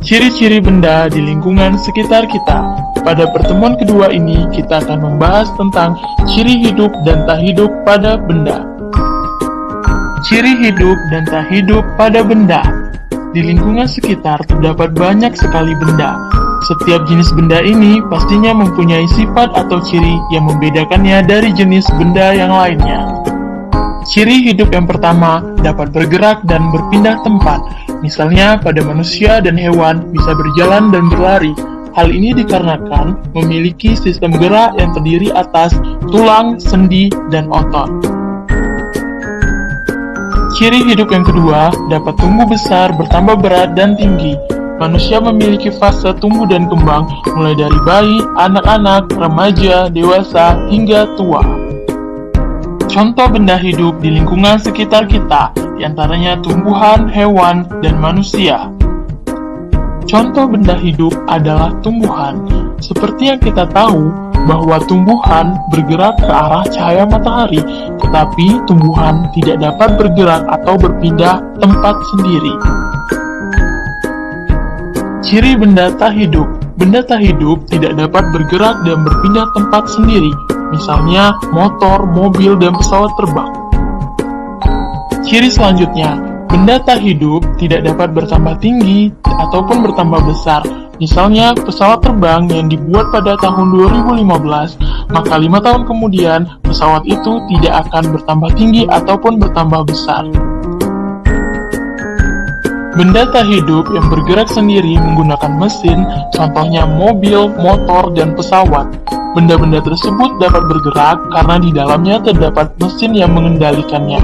Ciri-ciri benda di lingkungan sekitar kita. Pada pertemuan kedua ini, kita akan membahas tentang ciri hidup dan tak hidup pada benda. Ciri hidup dan tak hidup pada benda. Di lingkungan sekitar terdapat banyak sekali benda. Setiap jenis benda ini pastinya mempunyai sifat atau ciri yang membedakannya dari jenis benda yang lainnya. Ciri hidup yang pertama dapat bergerak dan berpindah tempat. Misalnya pada manusia dan hewan bisa berjalan dan berlari. Hal ini dikarenakan memiliki sistem gerak yang terdiri atas tulang, sendi, dan otot. Ciri hidup yang kedua dapat tumbuh besar, bertambah berat, dan tinggi. Manusia memiliki fase tumbuh dan kembang mulai dari bayi, anak-anak, remaja, dewasa, hingga tua. Contoh benda hidup di lingkungan sekitar kita, diantaranya tumbuhan, hewan, dan manusia. Contoh benda hidup adalah tumbuhan. Seperti yang kita tahu, bahwa tumbuhan bergerak ke arah cahaya matahari, tetapi tumbuhan tidak dapat bergerak atau berpindah tempat sendiri. Ciri benda tak hidup. Benda tak hidup tidak dapat bergerak dan berpindah tempat sendiri, misalnya motor, mobil, dan pesawat terbang. Ciri selanjutnya, benda tak hidup tidak dapat bertambah tinggi ataupun bertambah besar. Misalnya pesawat terbang yang dibuat pada tahun 2015, maka 5 tahun kemudian pesawat itu tidak akan bertambah tinggi ataupun bertambah besar. Benda tak hidup yang bergerak sendiri menggunakan mesin, contohnya mobil, motor, dan pesawat. Benda-benda tersebut dapat bergerak karena di dalamnya terdapat mesin yang mengendalikannya.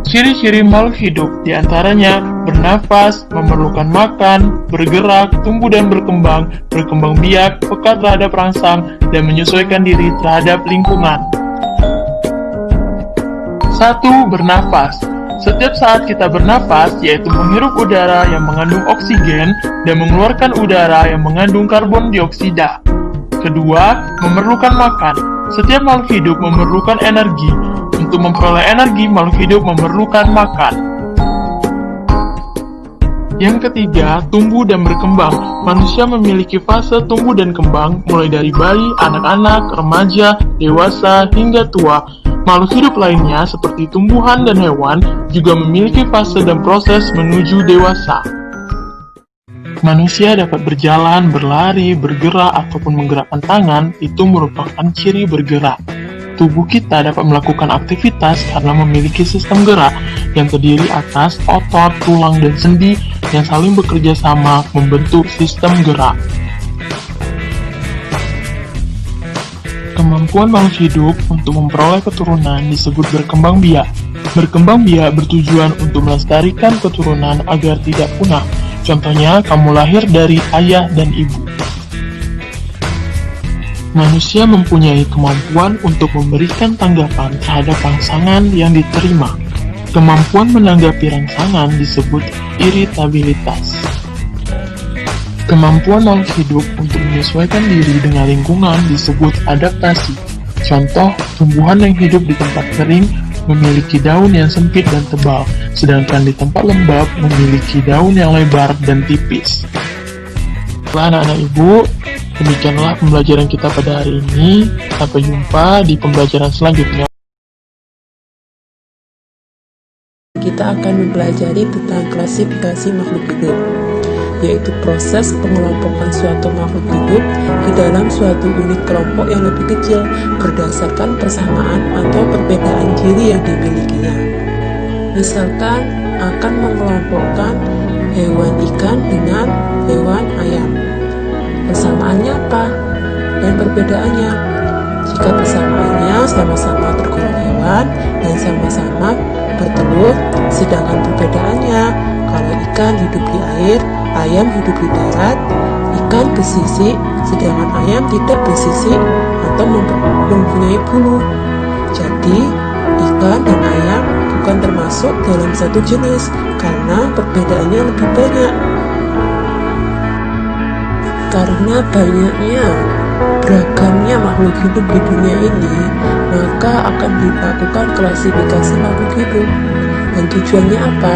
Ciri-ciri makhluk hidup diantaranya bernafas, memerlukan makan, bergerak, tumbuh dan berkembang biak, peka terhadap rangsang, dan menyesuaikan diri terhadap lingkungan. 1. Bernafas. Setiap saat kita bernafas, yaitu menghirup udara yang mengandung oksigen dan mengeluarkan udara yang mengandung karbon dioksida. Kedua, memerlukan makan. Setiap makhluk hidup memerlukan energi. Untuk memperoleh energi, makhluk hidup memerlukan makan. Yang ketiga, tumbuh dan berkembang. Manusia memiliki fase tumbuh dan kembang mulai dari bayi, anak-anak, remaja, dewasa, hingga tua. Makhluk hidup lainnya seperti tumbuhan dan hewan juga memiliki fase dan proses menuju dewasa. Manusia dapat berjalan, berlari, bergerak, ataupun menggerakkan tangan, itu merupakan ciri bergerak. Tubuh kita dapat melakukan aktivitas karena memiliki sistem gerak yang terdiri atas otot, tulang, dan sendi yang saling bekerja sama membentuk sistem gerak. Kemampuan makhluk hidup untuk memperoleh keturunan disebut berkembang biak. Berkembang biak bertujuan untuk melestarikan keturunan agar tidak punah. Contohnya, kamu lahir dari ayah dan ibu. Manusia mempunyai kemampuan untuk memberikan tanggapan terhadap rangsangan yang diterima. Kemampuan menanggapi rangsangan disebut iritabilitas. Kemampuan makhluk hidup untuk menyesuaikan diri dengan lingkungan disebut adaptasi. Contoh, tumbuhan yang hidup di tempat kering memiliki daun yang sempit dan tebal, sedangkan di tempat lembab memiliki daun yang lebar dan tipis. Anak-anak ibu, demikianlah pembelajaran kita pada hari ini. Sampai jumpa di pembelajaran selanjutnya. Kita akan mempelajari tentang klasifikasi makhluk hidup, yaitu proses pengelompokan suatu makhluk hidup di dalam suatu unit kelompok yang lebih kecil berdasarkan persamaan atau perbedaan ciri yang dimilikinya. Misalkan akan mengelompokkan hewan ikan dengan hewan ayam. Persamaannya apa? Dan perbedaannya? Jika persamaannya sama-sama tergolong hewan dan sama-sama bertelur, sedangkan perbedaannya kalau ikan hidup di air, ayam hidup di darat, ikan bersisik, sedangkan ayam tidak bersisik atau mempunyai bulu. Jadi, ikan dan ayam bukan termasuk dalam satu jenis karena perbedaannya lebih banyak. Karena banyaknya beragamnya makhluk hidup di dunia ini, maka akan dilakukan klasifikasi makhluk hidup. Dan tujuannya apa?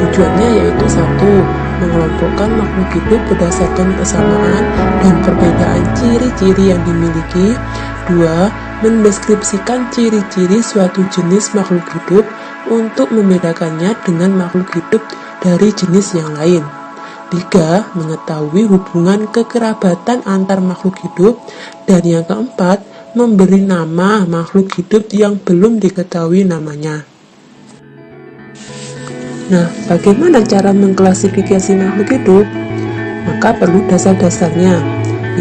Tujuannya yaitu 1. Mengelompokkan makhluk hidup berdasarkan kesamaan dan perbedaan ciri-ciri yang dimiliki. 2. Mendeskripsikan ciri-ciri suatu jenis makhluk hidup untuk membedakannya dengan makhluk hidup dari jenis yang lain. 3. Mengetahui hubungan kekerabatan antar makhluk hidup. Dan yang keempat, memberi nama makhluk hidup yang belum diketahui namanya. Nah, bagaimana cara mengklasifikasi makhluk hidup? Maka perlu dasar-dasarnya,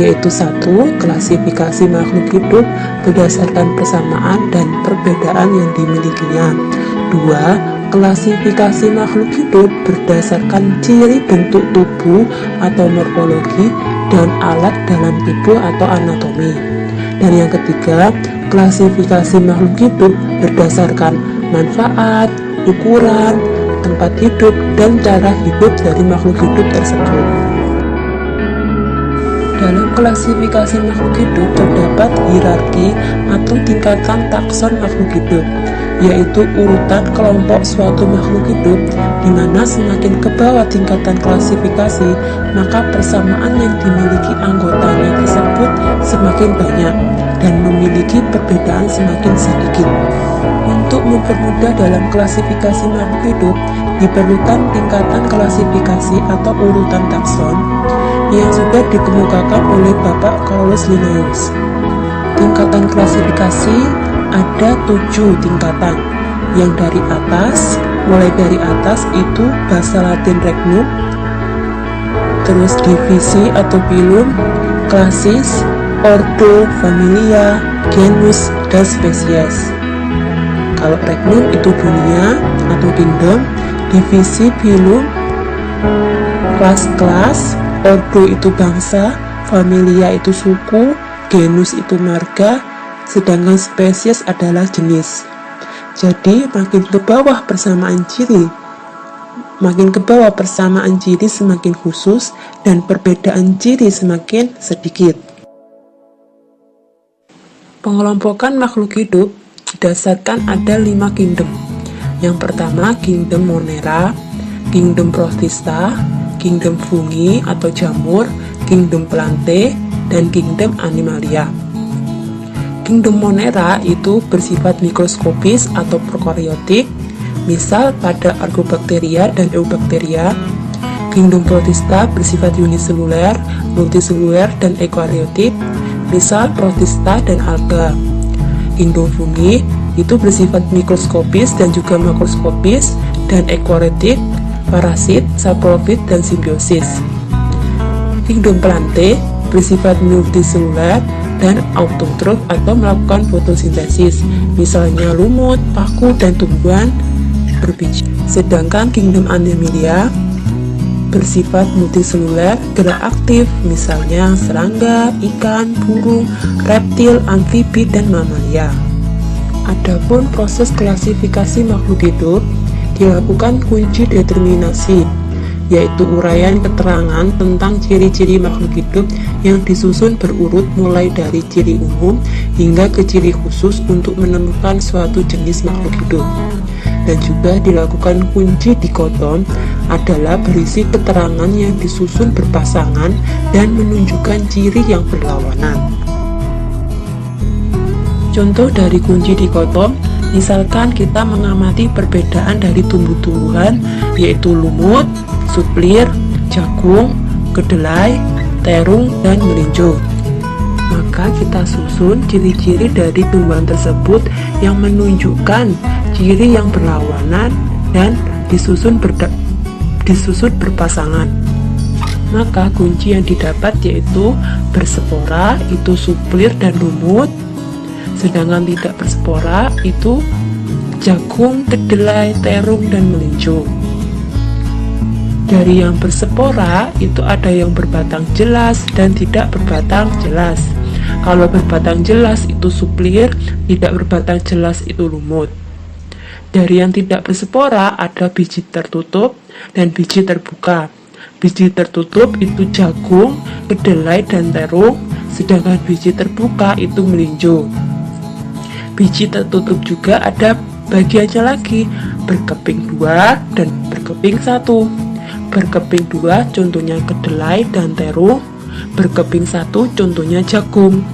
yaitu 1. Klasifikasi makhluk hidup berdasarkan persamaan dan perbedaan yang dimilikinya. 2. Klasifikasi makhluk hidup berdasarkan ciri bentuk tubuh atau morfologi dan alat dalam tubuh atau anatomi. Dan yang ketiga, klasifikasi makhluk hidup berdasarkan manfaat, ukuran, tempat hidup, dan cara hidup dari makhluk hidup tersebut. Dalam klasifikasi makhluk hidup terdapat hierarki atau tingkatan takson makhluk hidup, yaitu urutan kelompok suatu makhluk hidup, di mana semakin ke bawah tingkatan klasifikasi, maka persamaan yang dimiliki anggotanya tersebut semakin banyak dan memiliki perbedaan semakin sedikit. Untuk mempermudah dalam klasifikasi makhluk hidup, diperlukan tingkatan klasifikasi atau urutan takson yang sudah dikemukakan oleh Bapak Carolus Linnaeus. Tingkatan klasifikasi ada 7 tingkatan, yang dari atas, mulai dari atas itu bahasa Latin regnum, terus divisi atau phylum, klasis, ordo, familia, genus, dan spesies. Kalau regnum itu dunia atau kingdom, divisi phylum, kelas-kelas, ordo itu bangsa, familia itu suku, genus itu marga, sedangkan spesies adalah jenis. Jadi makin ke bawah persamaan ciri semakin khusus dan perbedaan ciri semakin sedikit. Pengelompokan makhluk hidup didasarkan ada 5 kingdom. Yang pertama kingdom Monera, kingdom Protista, kingdom Fungi atau jamur, kingdom Plantae, dan kingdom Animalia. Kingdom Monera itu bersifat mikroskopis atau prokaryotik, misal pada Archaeobacteria dan Eubacteria. Kingdom Protista bersifat uniseluler, multiseluler, dan eukaryotik, misal Protista dan alga. Kingdom Fungi itu bersifat mikroskopis dan juga makroskopis dan eukaryotik, parasit, saprofit, dan simbiosis. Kingdom Plantae bersifat multiseluler dan autotrof atau melakukan fotosintesis, misalnya lumut, paku, dan tumbuhan berbiji. Sedangkan Kingdom Animalia bersifat multiseluler, gerak aktif, misalnya serangga, ikan, burung, reptil, amfibi, dan mamalia. Adapun proses klasifikasi makhluk hidup dilakukan kunci determinasi, yaitu uraian keterangan tentang ciri-ciri makhluk hidup yang disusun berurut mulai dari ciri umum hingga ke ciri khusus untuk menemukan suatu jenis makhluk hidup. Dan juga dilakukan kunci dikotom adalah berisi keterangan yang disusun berpasangan dan menunjukkan ciri yang berlawanan. Contoh dari kunci dikotom, misalkan kita mengamati perbedaan dari tumbuh-tumbuhan, yaitu lumut, suplir, jagung, kedelai, terung, dan melinjo. Maka kita susun ciri-ciri dari tumbuhan tersebut yang menunjukkan ciri yang berlawanan dan disusun berpasangan. Maka kunci yang didapat yaitu berspora itu suplir dan lumut, sedangkan tidak berspora itu jagung, kedelai, terung, dan melinjo. Dari yang berspora itu ada yang berbatang jelas dan tidak berbatang jelas. Kalau berbatang jelas itu suplir, tidak berbatang jelas itu lumut. Dari yang tidak berspora ada biji tertutup dan biji terbuka. Biji tertutup itu jagung, kedelai, dan terung, sedangkan biji terbuka itu melinjo. Biji tertutup juga ada bagiannya lagi, berkeping 2 dan berkeping berkeping 1, berkeping 2 contohnya kedelai dan terung, berkeping 1 contohnya jagung.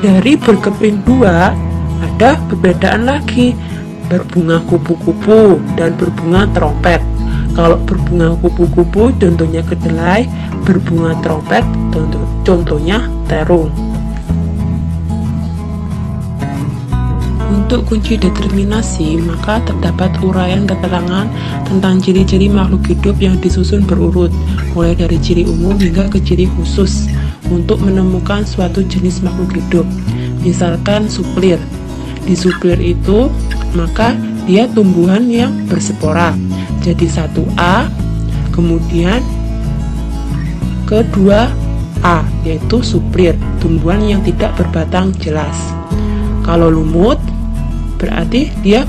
Dari berkeping 2 ada perbedaan lagi, berbunga kupu-kupu dan berbunga trompet. Kalau berbunga kupu-kupu contohnya kedelai, berbunga trompet contohnya terung. Untuk kunci determinasi, maka terdapat uraian keterangan tentang ciri-ciri makhluk hidup yang disusun berurut, mulai dari ciri umum hingga ke ciri khusus, untuk menemukan suatu jenis makhluk hidup. Misalkan suplir. Di suplir itu, maka dia tumbuhan yang berspora. Jadi 1A, kemudian kedua A, yaitu suplir, tumbuhan yang tidak berbatang jelas. Kalau lumut, berarti dia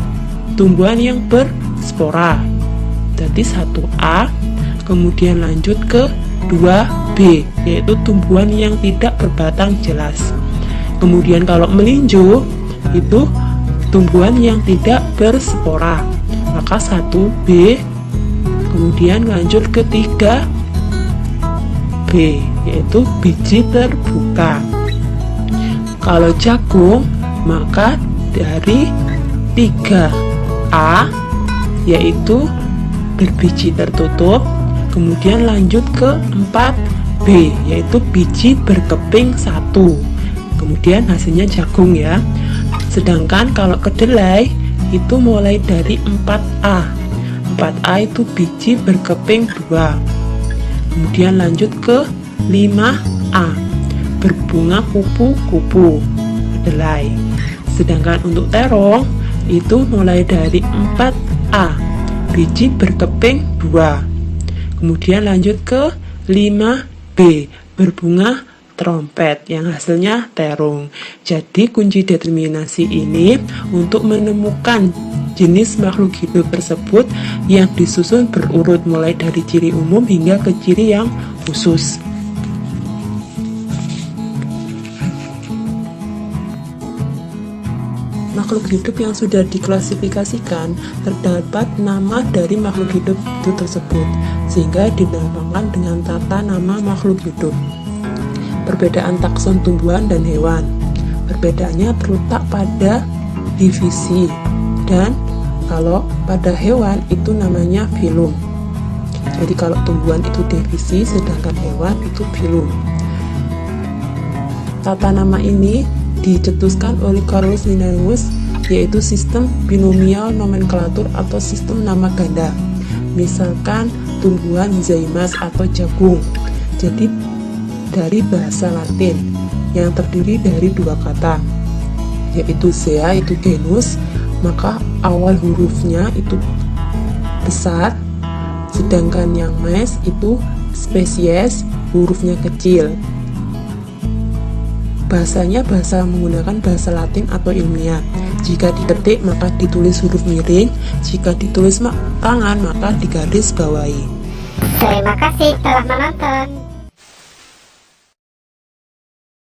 tumbuhan yang berspora. Jadi 1A, kemudian lanjut ke 2B, yaitu tumbuhan yang tidak berbatang jelas. Kemudian kalau melinjo, itu tumbuhan yang tidak berspora. Maka 1B, kemudian lanjut ke 3B, yaitu biji terbuka. Kalau jagung, maka dari 3A, yaitu berbiji tertutup, kemudian lanjut ke 4B, yaitu biji berkeping 1, kemudian hasilnya jagung ya. Sedangkan kalau kedelai itu mulai dari 4A. 4A itu biji berkeping 2, kemudian lanjut ke 5A, berbunga kupu-kupu, kedelai. Sedangkan untuk terong itu mulai dari 4A, biji berkeping 2, kemudian lanjut ke 5B, berbunga trompet, yang hasilnya terung. Jadi kunci determinasi ini untuk menemukan jenis makhluk hidup tersebut yang disusun berurut mulai dari ciri umum hingga ke ciri yang khusus. Makhluk hidup yang sudah diklasifikasikan, terdapat nama dari makhluk hidup itu tersebut, sehingga dinamakan dengan tata nama makhluk hidup. Perbedaan takson tumbuhan dan hewan. Perbedaannya terletak pada divisi, dan kalau pada hewan itu namanya filum. Jadi kalau tumbuhan itu divisi, sedangkan hewan itu filum. Tata nama ini dicetuskan oleh Carolus Linnaeus, yaitu sistem binomial nomenklatur atau sistem nama ganda. Misalkan tumbuhan zaimas atau jagung. Jadi dari bahasa Latin yang terdiri dari dua kata, yaitu zea itu genus, maka awal hurufnya itu besar, sedangkan yang mes itu spesies, hurufnya kecil. Bahasanya bahasa menggunakan bahasa Latin atau ilmiah. Jika diketik maka ditulis huruf miring, jika ditulis tangan maka digaris bawahi. Terima kasih telah menonton.